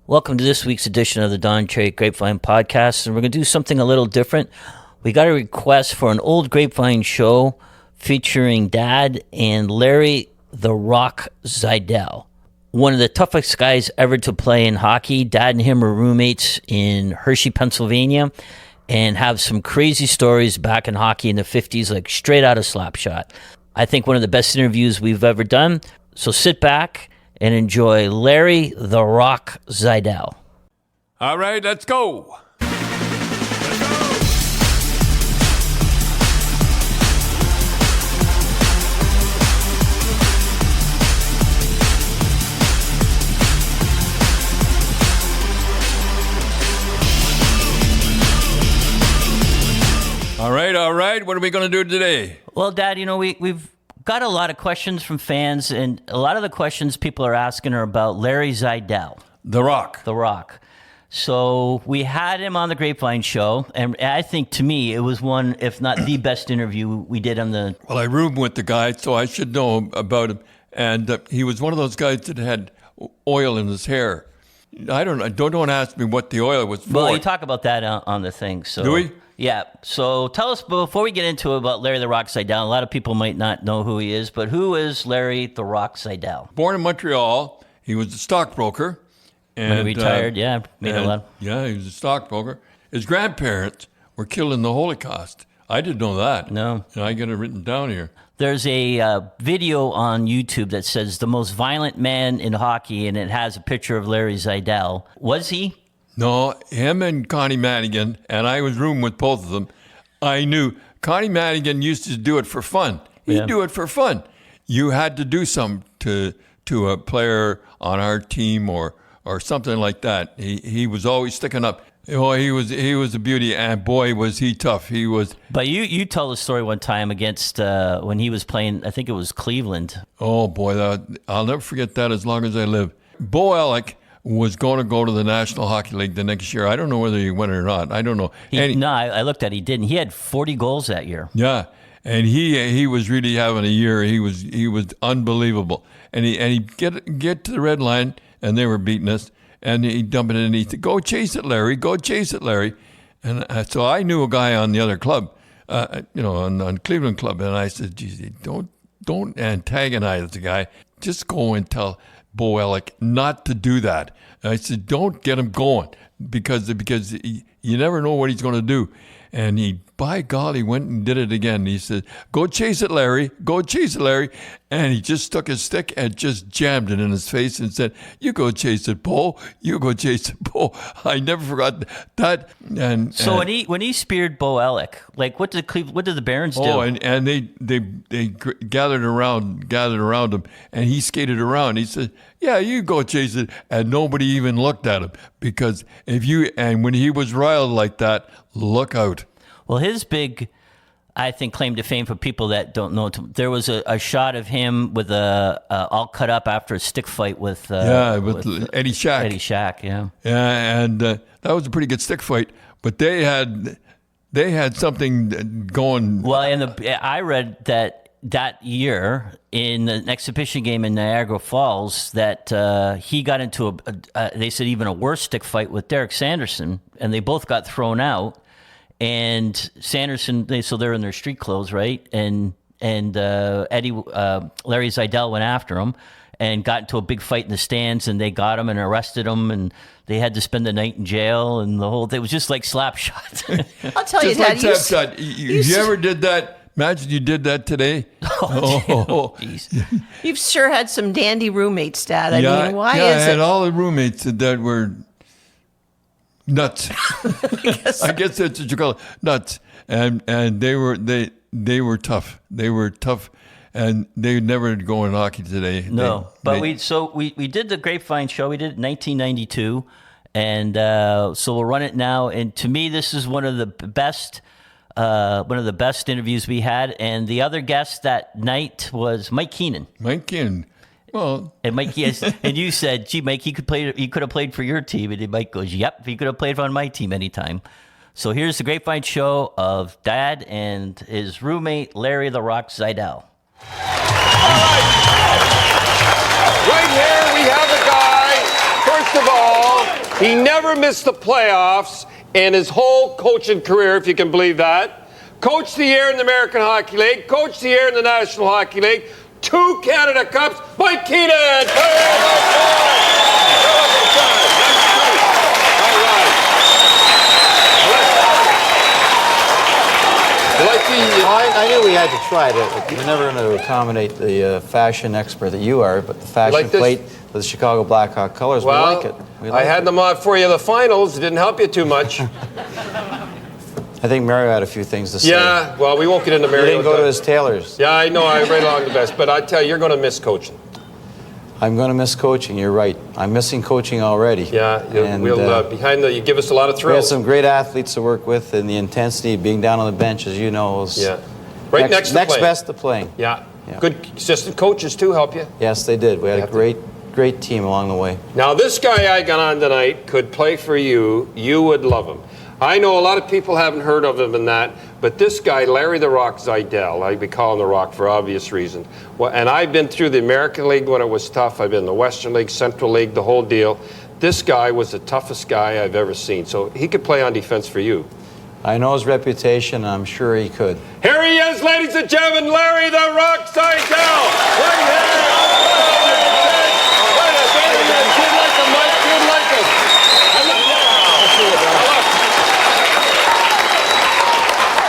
Welcome to this week's edition of the Don Cherry Grapevine Podcast, and we're going to do something a little different. We got a request for an old Grapevine show featuring Dad and Larry "The Rock" Zajdel. One of the toughest guys ever to play in hockey. Dad and him were roommates in Hershey, Pennsylvania, and have some crazy stories back in hockey in the 50s, like straight out of Slapshot. I think one of the best interviews we've ever done. So sit back and enjoy Larry "The Rock" Zajdel. All right, let's go. All right. What are we going to do today? Well, Dad, we've got a lot of questions from fans, and a lot of the questions people are asking are about Larry Zajdel. The Rock. The Rock. So we had him on the Grapevine show, and I think, to me, it was one, if not the best interview we did on the... Well, I roomed with the guy, so I should know about him. And he was one of those guys that had oil in his hair. Don't ask me what the oil was for. Well, you talk about that on the thing. So. Do we? Yeah. So tell us, before we get into it, about Larry "The Rock" Zajdel. A lot of people might not know who he is, but who is Larry "The Rock" Zajdel? Born in Montreal. He was a stockbroker. And when he retired, made a lot. Yeah, he was a stockbroker. His grandparents were killed in the Holocaust. I didn't know that. No. And I got it written down here. There's a video on YouTube that says the most violent man in hockey, and it has a picture of Larry Zajdel. Was he? No, him and Connie Madigan, and I was rooming with both of them. I knew Connie Madigan used to do it for fun. He'd do it for fun. You had to do something to a player on our team or something like that. He was always sticking up. Oh, he was a beauty, and boy, was he tough. He was. But you told a story one time against when he was playing, I think it was Cleveland. Oh, boy, I'll never forget that as long as I live. Bo Alec was going to go to the National Hockey League the next year. I don't know whether he went or not. I don't know. I looked at it. He didn't. He had 40 goals that year. Yeah, and he was really having a year. He was unbelievable. And he get to the red line, and they were beating us. And he dumped it in. He said, "Go chase it, Larry. Go chase it, Larry." And so I knew a guy on the other club, on Cleveland Club, and I said, "Geez, don't antagonize the guy. Just go and tell Bo Alec not to do that." And I said, "Don't get him going because you never know what he's going to do." And he, by golly, went and did it again. He said, "Go chase it, Larry. Go chase it, Larry." And he just stuck his stick and just jammed it in his face and said, "You go chase it, Bo. You go chase it, Bo." I never forgot that. And so when he speared Bo Alec, like what did the Barons do? Oh, and they gathered around him, and he skated around. He said, "Yeah, you go chase it," and nobody even looked at him because when he was riled like that, look out. Well, his big, I think, claim to fame for people that don't know, there was a shot of him with all cut up after a stick fight with Eddie Shack. Eddie Shack, yeah. Yeah, and that was a pretty good stick fight, but they had something going. Well, I read that year in an exhibition game in Niagara Falls that he got into they said even a worse stick fight with Derek Sanderson, and they both got thrown out. And Sanderson, they're in their street clothes, right? And Larry Zajdel went after him and got into a big fight in the stands, and they got him and arrested him, and they had to spend the night in jail, and the whole thing was just like Slapshot. I'll tell you, Dad. Just like Slapshot. You ever did that? Imagine you did that today. Oh, jeez. You've sure had some dandy roommates, Dad. I mean, why I is had it? all the roommates that were nuts. I guess that's what you call it, nuts. And they were tough. They were tough, and they never go in hockey today. No, we did the Grapevine show. We did it in 1992, and so we'll run it now. And to me, this is one of the best interviews we had. And the other guest that night was Mike Keenan. Mike Keenan. Well, and Mike, and you said, "Gee, Mike, he could have played for your team." And Mike goes, "Yep, he could have played on my team anytime." So here's the Grapevine show of Dad and his roommate Larry "The Rock" Zajdel. Right here we have a guy, first of all, He never missed the playoffs in his whole coaching career, if you can believe that. Coached the year in the American Hockey League, coached the year in the National Hockey League, 2 Canada Cups. Mike Keaton! I knew we had to try it. We're never going to accommodate the fashion expert that you are, but the fashion plate with the Chicago Blackhawk colors, we like it. I had them on for you in the finals. It didn't help you too much. I think Mario had a few things to say. Yeah, well, we won't get into Mario. He didn't go to his tailors. Yeah, I know. I right along the best. But I tell you, you're going to miss coaching. I'm going to miss coaching. You're right. I'm missing coaching already. Yeah, you give us a lot of thrills. We had some great athletes to work with, and the intensity of being down on the bench, as you know, was next best to playing. Yeah. Good assistant coaches too help you. Yes, they did. We had a great team along the way. Now, this guy I got on tonight could play for you. You would love him. I know a lot of people haven't heard of him in that, but this guy, Larry the Rock Zeidel, we call him the Rock for obvious reasons. Well, and I've been through the American League when it was tough. I've been in the Western League, Central League, the whole deal. This guy was the toughest guy I've ever seen. So he could play on defense for you. I know his reputation. I'm sure he could. Here he is, ladies and gentlemen, Larry the Rock Zeidel. Right here. Kid like him, Mike. Kid like him.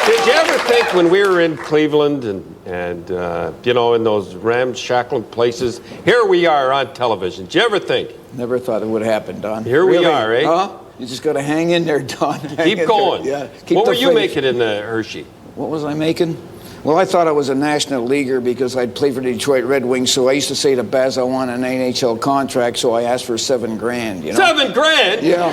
Did you ever think when we were in Cleveland and in those ramshackle places, here we are on television. Did you ever think? Never thought it would happen, Don. Here we are, eh? Huh? You just got to hang in there, Don. Keep going. Yeah. What were you making in Hershey? What was I making? Well, I thought I was a national leaguer because I'd played for the Detroit Red Wings, so I used to say to Baz I want an NHL contract, so I asked for $7,000, you know. $7,000? Yeah.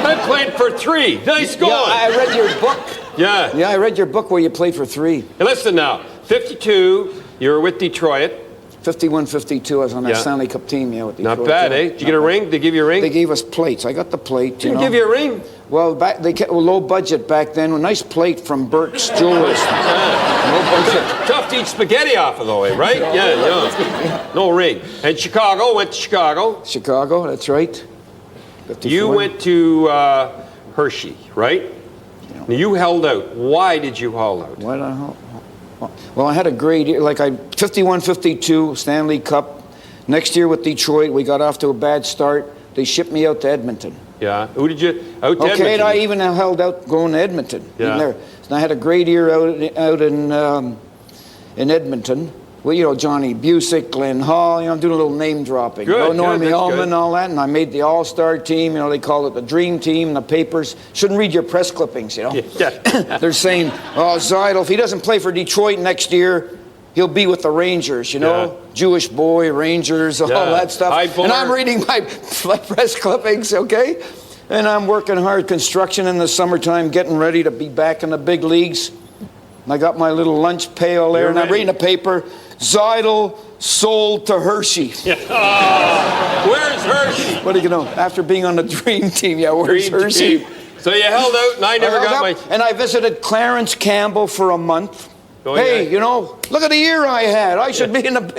I played for $3,000. Nice going. Yeah, I read your book. Yeah. Yeah, I read your book where you played for $3,000. Hey, listen now, 52, you were with Detroit. 51-52, I was on that Stanley Cup team, with Detroit. Not bad, eh? Did you get a ring? Did they give you a ring? They gave us plates. I got the plate, Didn't give you a ring? Well, they kept low budget back then. A nice plate from Burke's Jewelers. No budget. Tough to eat spaghetti off of, though, right? Yeah. No ring. And Chicago, went to Chicago. Chicago, that's right. 54. You went to Hershey, right? Yeah. You held out. Why did you hold out? Why did I hold out? Well, I had a great year. 51-52, Stanley Cup. Next year with Detroit, we got off to a bad start. They shipped me out to Edmonton. Yeah. Who did you out to Edmonton? Okay, and I even held out going to Edmonton. Yeah. There. And I had a great year out in Edmonton. Well, Johnny Busick, Glenn Hall, I'm doing a little name dropping. Good, Normie Ullman and all that, and I made the All-Star team. They call it the Dream Team in the papers. Shouldn't read your press clippings, Yeah. They're saying, Zeidel, if he doesn't play for Detroit next year, he'll be with the Rangers, Jewish boy, Rangers, all that stuff. And I'm reading my press clippings, okay? And I'm working hard, construction in the summertime, getting ready to be back in the big leagues. And I got my little lunch pail there, and I'm reading the paper. Zeidel sold to Hershey. Yeah. Where's Hershey? What do you know? After being on the Dream Team, where's Hershey? Team. So you held out, and I never got my... And I visited Clarence Campbell for a month. Look at the year I had. I should be in the,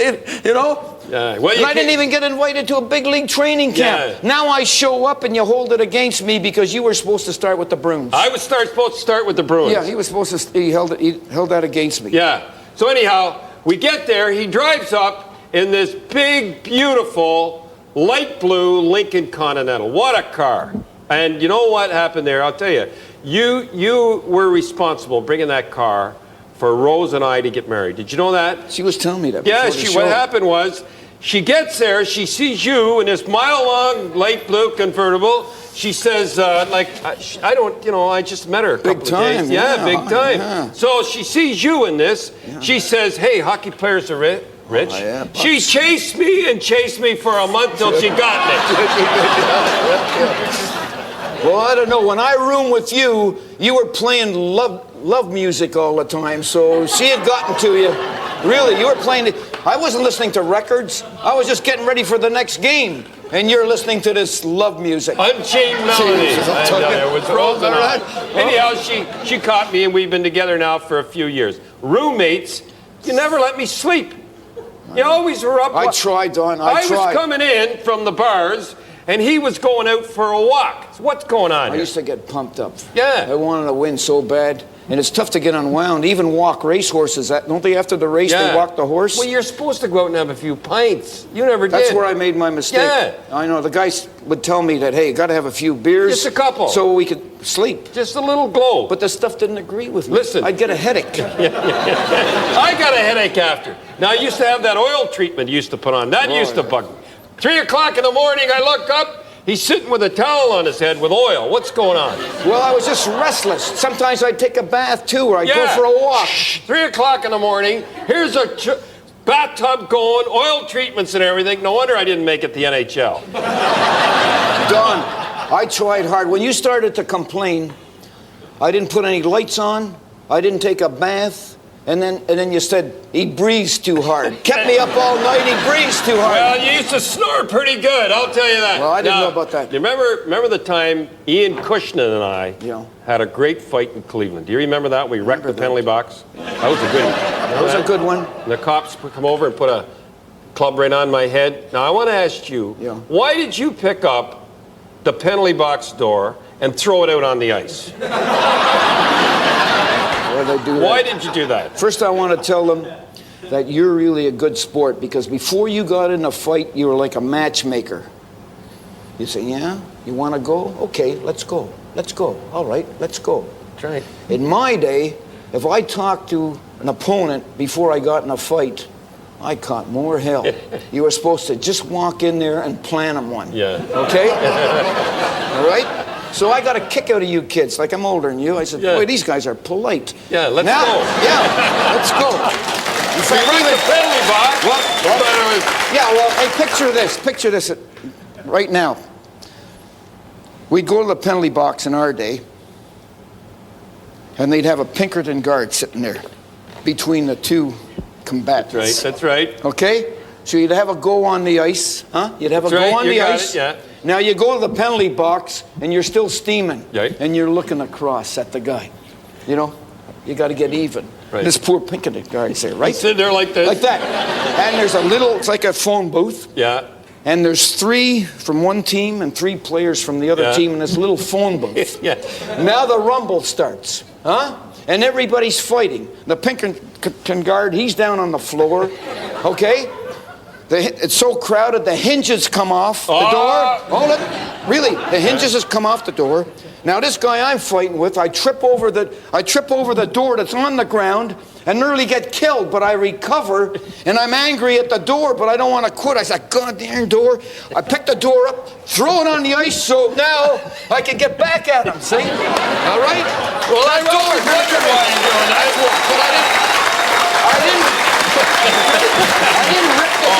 Yeah. Well, and I didn't even get invited to a big league training camp. Yeah. Now I show up and you hold it against me because you were supposed to start with the Bruins. I was supposed to start with the Bruins. Yeah, he was supposed to. He held that against me. Yeah. So anyhow, we get there. He drives up in this big, beautiful, light blue Lincoln Continental. What a car! And you know what happened there? I'll tell you. You were responsible bringing that car for Rose and I to get married. Did you know that? She was telling me that. Yeah, what happened was, she gets there, she sees you in this mile-long light blue convertible. She says, I just met her a couple of days. Yeah, big time. Yeah. So she sees you in this. Yeah. She says, hey, hockey players are rich. Oh, yeah, she chased me for a month till she got me. Well, I don't know. When I roomed with you, you were playing love music all the time, so she had gotten to you. Really, you were playing it. I wasn't listening to records. I was just getting ready for the next game, and you're listening to this love music. Unchained Melodies. It was Rose and I. Anyhow, she caught me, and we've been together now for a few years. Roommates, you never let me sleep. You always were up. I tried, Don. I tried. was coming in from the bars, and he was going out for a walk. So what's going on I here? used to get pumped up. Yeah. I wanted to win so bad. And it's tough to get unwound. Even walk racehorses. Don't they after the race, they walk the horse? Well, you're supposed to go out and have a few pints. You never did. That's where I made my mistake. Yeah. I know. The guys would tell me that, hey, you got to have a few beers. Just a couple. So we could sleep. Just a little glow. But the stuff didn't agree with me. Listen. I'd get a headache. I got a headache after. Now, I used to have that oil treatment you used to put on. That used to bug me. 3 o'clock in the morning, I look up. He's sitting with a towel on his head with oil. What's going on? Well, I was just restless. Sometimes I'd take a bath, too, or I'd go for a walk. 3 o'clock in the morning. Here's a bathtub going, oil treatments and everything. No wonder I didn't make it the NHL. Don, I tried hard. When you started to complain, I didn't put any lights on. I didn't take a bath. And then you said he breathed too hard. Kept me up all night. He breathed too hard. Well, you used to snore pretty good, I'll tell you that. Well, I didn't know about that. You remember the time Ian Cushnan and I Yeah. had a great fight in Cleveland? Do you remember that? We wrecked the penalty box. That was a good one. That was a good one. And the cops would come over and put a club right on my head. Now, I want to ask you, why did you pick up the penalty box door and throw it out on the ice? Why did I do that? Why did you do that? First, I want to tell them that you're really a good sport because before you got in a fight, you were like a matchmaker. You say, yeah, you want to go? Okay, let's go. Let's go. All right, let's go. That's right. In my day, if I talked to an opponent before I got in a fight, I caught more hell. You were supposed to just walk in there and plant them one. Yeah. Okay? All right? So I got a kick out of you kids. Like, I'm older than you. I said, boy, these guys are polite. Yeah, let's now, go. Yeah, let's go. In fact, Right the penalty box. Yeah, well, hey, picture this. Picture this right now. We'd go to the penalty box in our day, and they'd have a Pinkerton guard sitting there between the two combatants. That's right. Okay? So you'd have a go on the ice, huh? You'd have a go on the ice. Yeah. Now you go to the penalty box, and you're still steaming. Right. And you're looking across at the guy. You know? You got to get even. Right. This poor Pinkerton guard is there, right? Sit there like this. Like that. And there's a little, it's like a phone booth. Yeah. And there's 3 from one team and 3 players from the other team in this little phone booth. Yeah. Now the rumble starts, huh? And everybody's fighting. The Pinkerton guard, he's down on the floor, okay? It's so crowded, the hinges come off the door. Hold it. Really, the hinges has come off the door. Now this guy I'm fighting with, I trip over the door that's on the ground and nearly get killed, but I recover, and I'm angry at the door, but I don't want to quit. I said, God damn door. I pick the door up, throw it on the ice, so now I can get back at him, see? All right? Well, I always wondered why you're doing that. But I didn't rip the door out.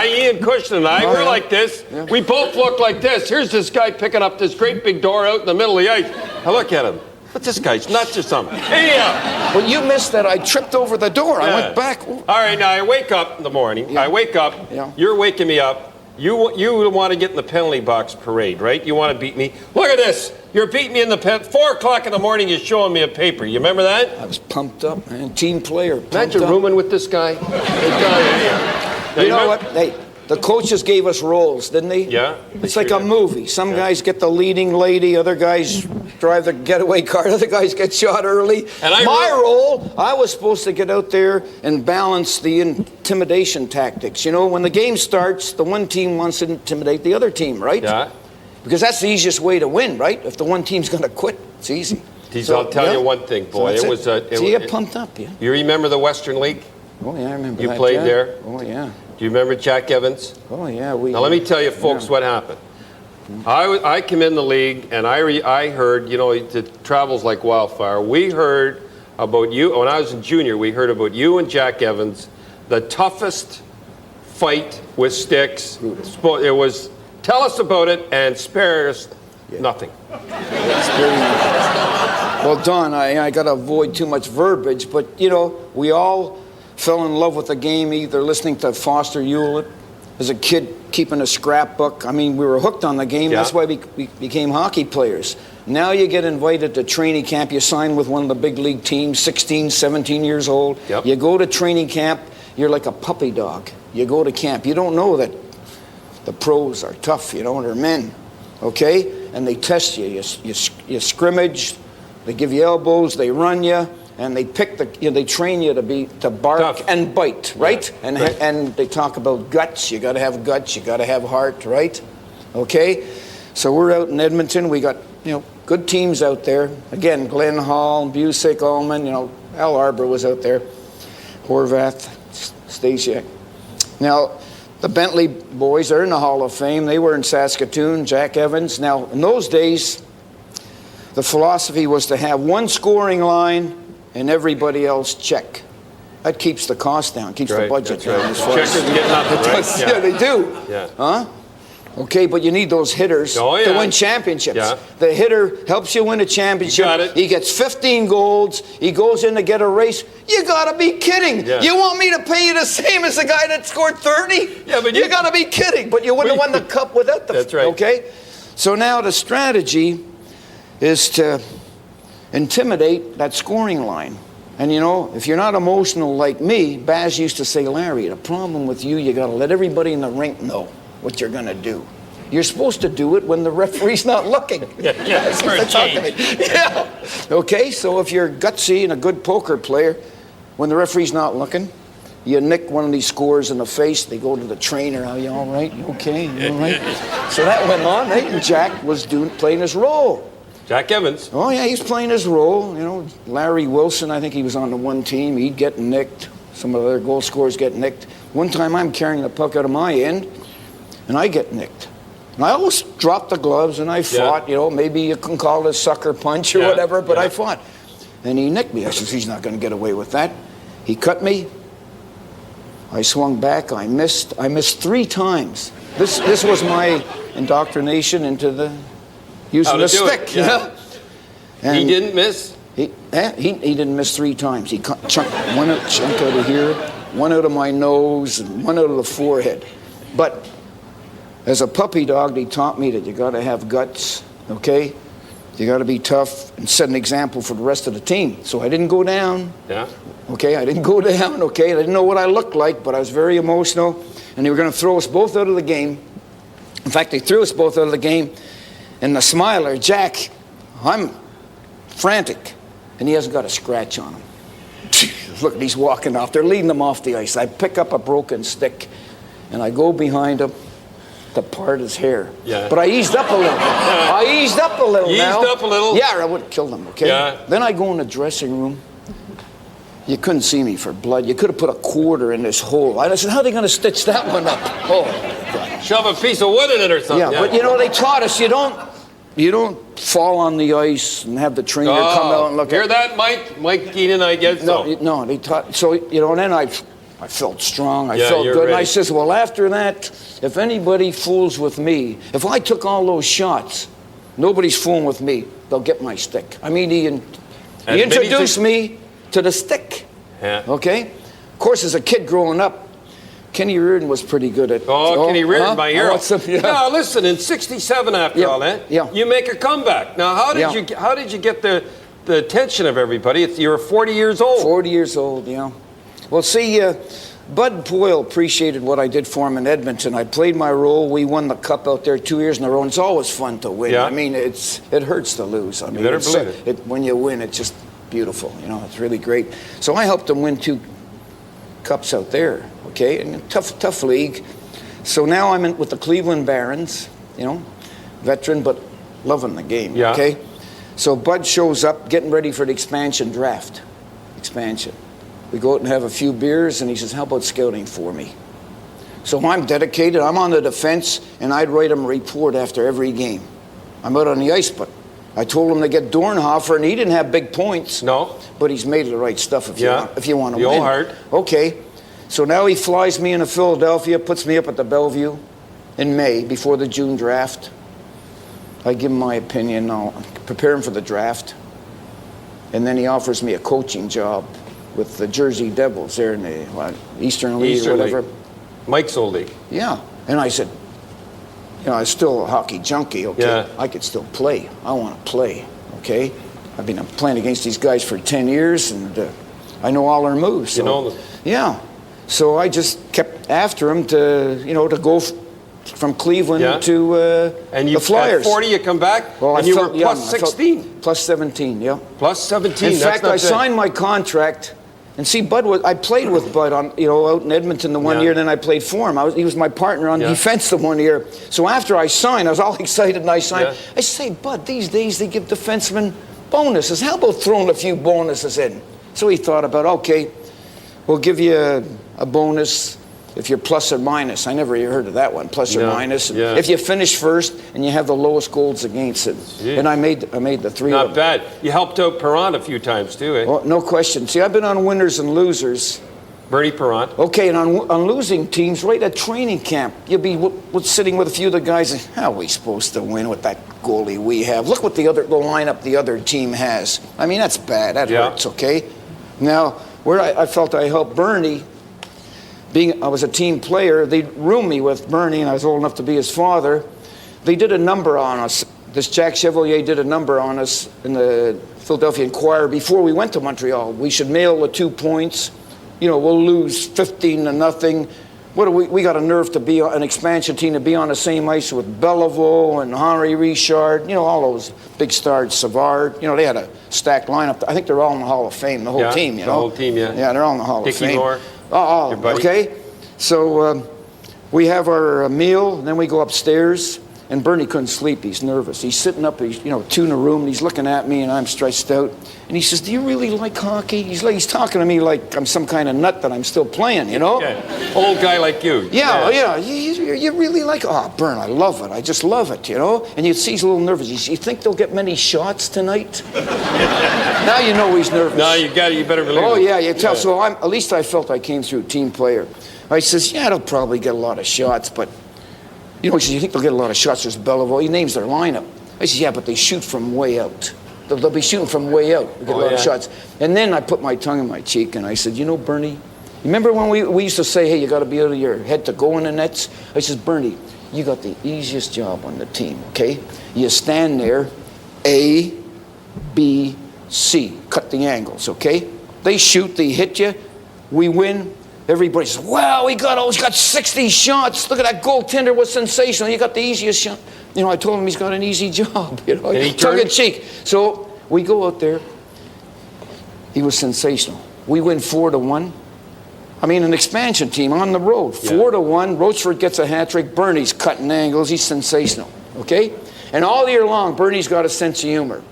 Ian Cushnan and I, we're like this. Yeah. We both look like this. Here's this guy picking up this great big door out in the middle of the ice. I look at him. What's this guy's nuts or something? Anyhow. Well, you missed that. I tripped over the door. I went back. All right, now I wake up in the morning. Yeah. I wake up. Yeah. You're waking me up. You want to get in the penalty box parade, right? You want to beat me. Look at this. You're beating me in the 4 o'clock in the morning. You're showing me a paper. You remember that? I was pumped up, man. Team player. Imagine rooming with this guy. You know what? Hey, the coaches gave us roles, didn't they? Yeah. It's like a movie. Some guys get the leading lady, other guys drive the getaway car, other guys get shot early. And my role, I was supposed to get out there and balance the intimidation tactics. You know, when the game starts, the one team wants to intimidate the other team, right? Yeah. Because that's the easiest way to win, right? If the one team's going to quit, it's easy. I'll tell you one thing, boy. So you get pumped up, yeah. You remember the Western League? Oh, yeah, I remember You that, played there? Oh, yeah. Do you remember Jack Evans? Oh, yeah. Now, let me tell you, folks, what happened. I came in the league, and I heard, you know, it travels like wildfire. We heard about you. When I was in junior, we heard about you and Jack Evans, the toughest fight with sticks. It was, tell us about it and spare us nothing. Well, Don, I got to avoid too much verbiage, but, you know, we all fell in love with the game, either listening to Foster Hewlett as a kid, keeping a scrapbook. I mean, we were hooked on the game. Yeah. That's why we became hockey players. Now you get invited to training camp. You sign with one of the big league teams, 16, 17 years old. Yep. You go to training camp. you're like a puppy dog. You go to camp. You don't know that the pros are tough, you know, they're men, okay? And they test you. You scrimmage, they give you elbows, they run you, and they they train you to bark tough. And bite, right? Yeah. And they talk about guts. You got to have guts. You got to have heart, right? Okay? So we're out in Edmonton. We got, good teams out there. Again, Glen Hall, Busick, Ullman, Al Arbor was out there. Horvath, Stasiak. Now, the Bentley boys are in the Hall of Fame. They were in Saskatoon, Jack Evans. Now, in those days, the philosophy was to have one scoring line and everybody else check. That keeps the cost down, keeps the budget down. Right. Checkers get nothing, right? Yeah, they do. Yeah. Huh? Okay, but you need those hitters to win championships. Yeah. The hitter helps you win a championship. You got it. He gets 15 golds. He goes in to get a race. You got to be kidding. Yeah. You want me to pay you the same as the guy that scored 30? Yeah, but you got to be kidding. But you wouldn't have won the cup without the... That's right. Okay? So now the strategy is to intimidate that scoring line. And if you're not emotional like me, Baz used to say, Larry, the problem with you got to let everybody in the rink know what you're going to do. You're supposed to do it when the referee's not looking. That's for a change. Yeah. Okay, so if you're gutsy and a good poker player, when the referee's not looking, you nick one of these scores in the face, they go to the trainer, are you all right? You okay? You all right? So that went on, right? And Jack was playing his role. Jack Evans. Oh, yeah, he's playing his role. Larry Wilson, I think he was on the one team. He'd get nicked. Some of the other goal scorers get nicked. One time I'm carrying the puck out of my end, and I get nicked. And I always dropped the gloves, and I fought. Maybe you can call it a sucker punch or whatever, but I fought. And he nicked me. I said, he's not going to get away with that. He cut me. I swung back. I missed 3 times. This was my indoctrination into using the stick. Yeah. And he didn't miss? He didn't miss 3 times. He one chunk out of here, one out of my nose, and one out of the forehead. But as a puppy dog, he taught me that you got to have guts, okay? You got to be tough and set an example for the rest of the team. So I didn't go down. Yeah. Okay, I didn't go down, okay? I didn't know what I looked like, but I was very emotional. And they were going to throw us both out of the game. In fact, they threw us both out of the game. And the smiler, Jack, I'm frantic. And he hasn't got a scratch on him. Look, he's walking off. They're leading him off the ice. I pick up a broken stick, and I go behind him to part his hair. Yeah. But I eased up a little. I eased up a little now. Eased up a little? Yeah, or I would have killed him, okay? Yeah. Then I go in the dressing room. You couldn't see me for blood. You could have put a quarter in this hole. I said, how are they going to stitch that one up? Oh, my God. Shove a piece of wood in it or something. Yeah, but they taught us you don't fall on the ice and have the trainer come out and look hear at that, Mike? Mike Keenan, I guess so. No, they taught. So, and then I felt strong. I felt good. Ready. And I says, well, after that, if anybody fools with me, if I took all those shots, nobody's fooling with me. They'll get my stick. I mean, he introduced me to the stick. Yeah. Okay? Of course, as a kid growing up, Kenny Reardon was pretty good at... Kenny Reardon, my hero. Now, listen, in 67 after all that, you make a comeback. Now, how did you get the attention of everybody? You were 40 years old. 40 years old, yeah. Well, see, Bud Poyle appreciated what I did for him in Edmonton. I played my role. We won the cup out there 2 years in a row, and it's always fun to win. Yeah. I mean, it hurts to lose. I mean, you better believe it. When you win, it's just beautiful. It's really great. So I helped them win 2 cups out there, okay? And a tough league. So now I'm in with the Cleveland Barons, veteran, but loving the game, okay? So Bud shows up, getting ready for the expansion draft. We go out and have a few beers, and he says, how about scouting for me? So I'm dedicated. I'm on the defense, and I'd write him a report after every game. I'm out on the ice, but I told him to get Dornhofer, and he didn't have big points. No. But he's made the right stuff if you want to win. The old heart. Okay. So now he flies me into Philadelphia, puts me up at the Bellevue in May before the June draft. I give him my opinion. I'll prepare him for the draft. And then he offers me a coaching job with the Jersey Devils there in the Eastern League or whatever. Mike's old league. Yeah. And I said, I was still a hockey junkie, okay? Yeah. I could still play. I want to play, okay? I've been playing against these guys for 10 years, and I know all their moves. So, you know them. Yeah. So I just kept after him to go from Cleveland to and the Flyers. At 40, you come back, well, and you were plus 16. Plus 17, yeah. Plus 17. In fact, I signed my contract. And see, I played with Bud on, out in Edmonton the one year, and then I played for him. He was my partner on defense the one year. So after I signed, I was all excited, and I signed. I say, Bud, these days they give defensemen bonuses. How about throwing a few bonuses in? So he thought about, okay, we'll give you a bonus if you're plus or minus. I never heard of that one, plus or minus. If you finish first and you have the lowest goals against it. And I made the three. Not bad. You helped out Perron a few times too, eh? Well, no question. See, I've been on winners and losers. Bernie Perron. Okay, and on losing teams, right at training camp, you'll be sitting with a few of the guys and, how are we supposed to win with that goalie we have? Look what the lineup the other team has. I mean, that's bad. That hurts, okay? Now, where I felt I helped Bernie, I was a team player, they roomed me with Bernie, and I was old enough to be his father. They did a number on us. This Jack Chevalier did a number on us in the Philadelphia Inquirer before we went to Montreal. We should mail the 2 points. We'll lose 15-0. We got a nerve to be an expansion team, to be on the same ice with Belleville and Henri Richard, all those big stars, Savard. They had a stacked lineup. I think they're all in the Hall of Fame, the whole team, The whole team, yeah. Yeah, they're all in the Hall of Fame. Moore. Okay. So we have our meal, and then we go upstairs, and Bernie couldn't sleep. He's nervous. He's sitting up, two in a room, and he's looking at me, and I'm stressed out. And he says, do you really like hockey? He's talking to me like I'm some kind of nut that I'm still playing, Yeah. Old guy like you. Yeah. You really like it? Oh, Bern, I love it. I just love it, And you see he's a little nervous. You think they'll get many shots tonight? Now you know he's nervous. No, you better believe it. Oh, yeah, you tell. So at least I felt I came through team player. I says, yeah, they'll probably get a lot of shots, but, he says, you think they'll get a lot of shots? There's Belleville. He names their lineup. I says, yeah, but they shoot from way out. They'll be shooting from way out. We'll get a lot of shots. And then I put my tongue in my cheek, and I said, Bernie, remember when we used to say, hey, you got to be out of your head to go in the nets? I says, Bernie, you got the easiest job on the team, okay? You stand there, A, B, C. Cut the angles, okay? They shoot, they hit you, we win. Everybody says, wow, he's got 60 shots. Look at that goaltender, was sensational. He got the easiest shot. I told him he's got an easy job, tongue in cheek. So we go out there. He was sensational. We win 4-1. I mean, an expansion team on the road, 4-1. Rochford gets a hat trick. Bernie's cutting angles. He's sensational, okay? And all year long, Bernie's got a sense of humor.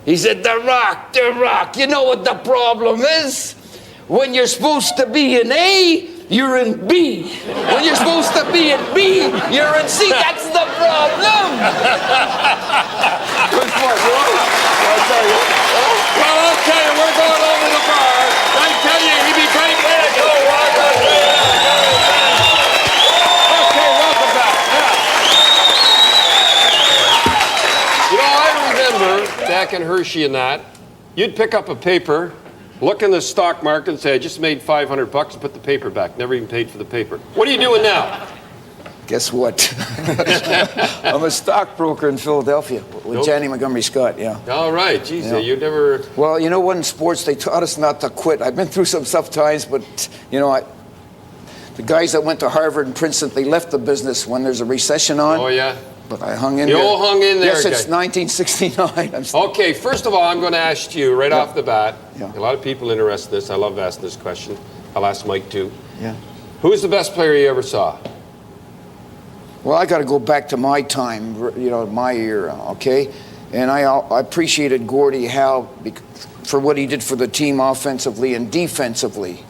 He said, the rock. You know what the problem is? When you're supposed to be in A, you're in B. When you're supposed to be in B, you're in C. That's the problem. Good sport, I'll tell you. We're going over the bar. I tell you, he'd be great. Way to go, Rock. Okay, welcome back. I remember back in Hershey and that, you'd pick up a paper, look in the stock market and say, I just made $500 and put the paper back. Never even paid for the paper. What are you doing now? Guess what? I'm a stockbroker in Philadelphia with Johnny Montgomery Scott, yeah. All right. Geez, you never... Well, what, in sports, they taught us not to quit. I've been through some tough times, but, the guys that went to Harvard and Princeton, they left the business when there's a recession on. Oh, yeah? But I hung in there. You all hung in there, yes, it's 1969. Okay, first of all, I'm going to ask you right off the bat. Yeah. A lot of people interested in this. I love asking this question. I'll ask Mike too. Yeah. Who's the best player you ever saw? Well, I got to go back to my time, my era, okay? And I appreciated Gordie Howe for what he did for the team offensively and defensively.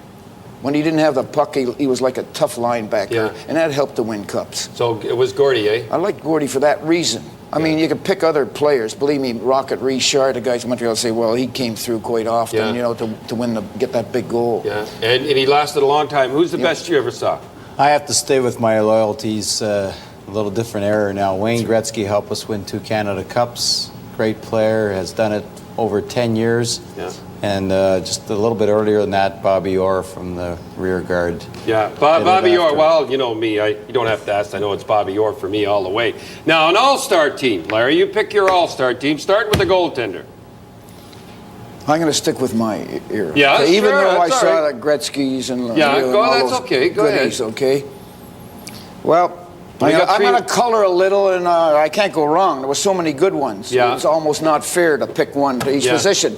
When he didn't have the puck, he was like a tough linebacker, and that helped to win cups. So it was Gordie, eh? I like Gordie for that reason. I mean, you could pick other players. Believe me, Rocket Richard, the guys in Montreal say, well, he came through quite often, to win get that big goal. Yeah, and he lasted a long time. Who's the best you ever saw? I have to stay with my loyalties. A little different era now. Wayne Gretzky helped us win 2 Canada Cups. Great player, has done it over 10 years. Yeah. And just a little bit earlier than that, Bobby Orr from the rear guard. Yeah, Bobby Orr. Well, you know me. You don't have to ask. I know it's Bobby Orr for me all the way. Now, an all-star team. Larry, you pick your all-star team. Start with the goaltender. I'm going to stick with my era. Yeah, okay? Even sure, though I that's saw all right. the Gretzky's and Yeah, and go, all that's those okay. Go goodies, ahead. okay? Well, We got I'm three- going to color a little, and I can't go wrong. There were so many good ones. Yeah. It's almost not fair to pick one to each Yeah. position.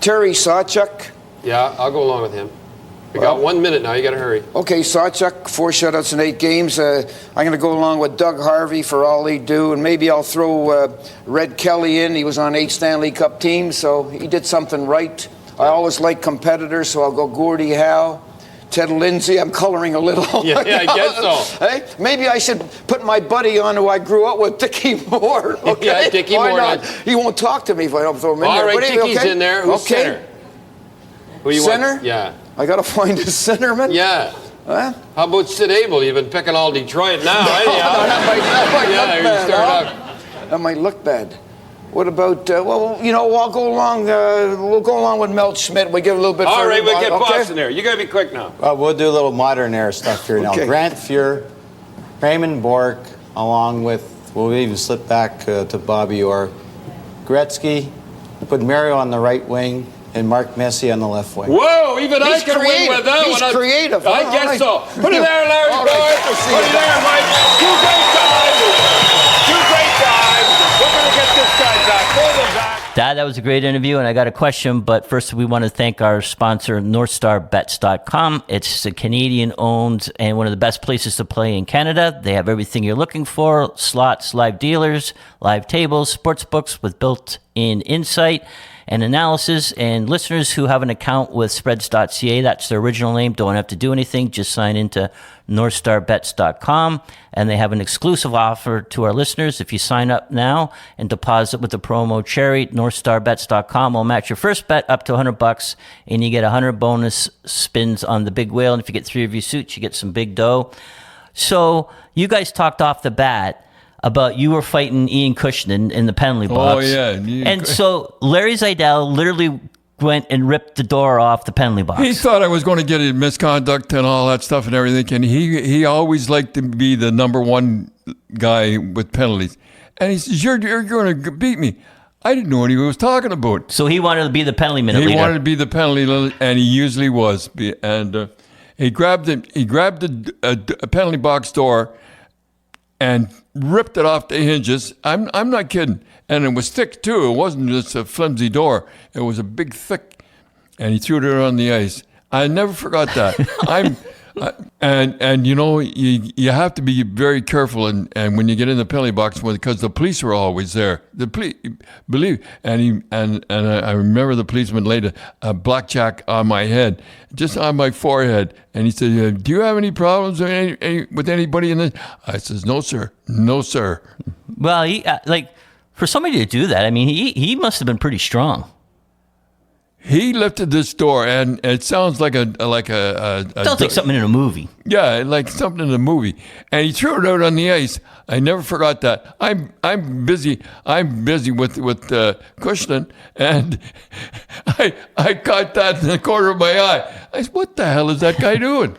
Terry Sawchuk. Yeah, I'll go along with him. We got 1 minute now. You got to hurry. Okay, Sawchuk, 4 shutouts in 8 games. I'm going to go along with Doug Harvey for all he do, and maybe I'll throw Red Kelly in. He was on 8 Stanley Cup teams, so he did something right. I always like competitors, so I'll go Gordie Howe. Ted Lindsay, I'm coloring a little. Yeah, I guess so. Hey, maybe I should put my buddy on who I grew up with, Dickie Moore. Okay? Yeah, Dickie Why Moore. not? He won't talk to me if I don't throw him in All there. right, But anyway, Dickie's okay? in there. Who's okay. center? Who you Center? want? Yeah. I got to find a centerman? Yeah. Huh? How about Sid Abel? You've been picking all Detroit now, anyhow. That might you look start bad. out. That might look bad. What about, well, you know, I'll go along, we'll go along with Mel Schmidt. We give a little bit All for right, we'll get okay? Boston there. You got to be quick now. We'll do a little modern era stuff here now. Okay. Grant Fuhr, Raymond Bork, along with, we'll even slip back to Bobby Orr. Gretzky, put Mario on the right wing, and Mark Messier on the left wing. Whoa, even I He's can win creative. with that He's one. creative. I All guess right. so. Put it there, Larry. All Boy. right, good to see Put you. it there, Mike. 2 great times. 2 great times. We're going to get this guy back. Pull them back. Dad, that was a great interview, and I got a question, but first we want to thank our sponsor, NorthstarBets.com. It's a Canadian-owned and one of the best places to play in Canada. They have everything you're looking for: slots, live dealers, live tables, sports books with built-in insight and analysis. And listeners who have an account with spreads.ca, that's their original name, don't have to do anything. Just sign into NorthstarBets.com, and they have an exclusive offer to our listeners. If you sign up now and deposit with the promo Cherry, NorthstarBets.com will match your first bet up to $100, and you get 100 bonus spins on the big whale. And if you get 3 of your suits, you get some big dough. So you guys talked off the bat about you were fighting Ian Cushnan in the penalty box. Oh, yeah. And so Larry Zaidel literally went and ripped the door off the penalty box. He thought I was going to get in misconduct and all that stuff and everything, and he always liked to be the number one guy with penalties. And he says, "You're going to beat me." I didn't know what he was talking about. So he wanted to be the penalty minute He leader. wanted to be the penalty, and he usually was. And he grabbed a penalty box door and ripped it off the hinges. I'm not kidding. And it was thick too. It wasn't just a flimsy door. It was a big, thick. And he threw it on the ice. I never forgot that. And you know, you have to be very careful. And when you get in the penalty box, because the police were always there. The police, I remember the policeman laid a blackjack on my head, just on my forehead, and he said, "Do you have any problems with anybody in this?" I says, "No, sir. No, sir." Well, he for somebody to do that, I mean, he must have been pretty strong. He lifted this door, and it sounds like a Sounds like something in a movie. Yeah, like something in a movie. And he threw it out on the ice. I never forgot that. I'm busy. I'm busy with Cushnan, and I caught that in the corner of my eye. I said, "What the hell is that guy doing?"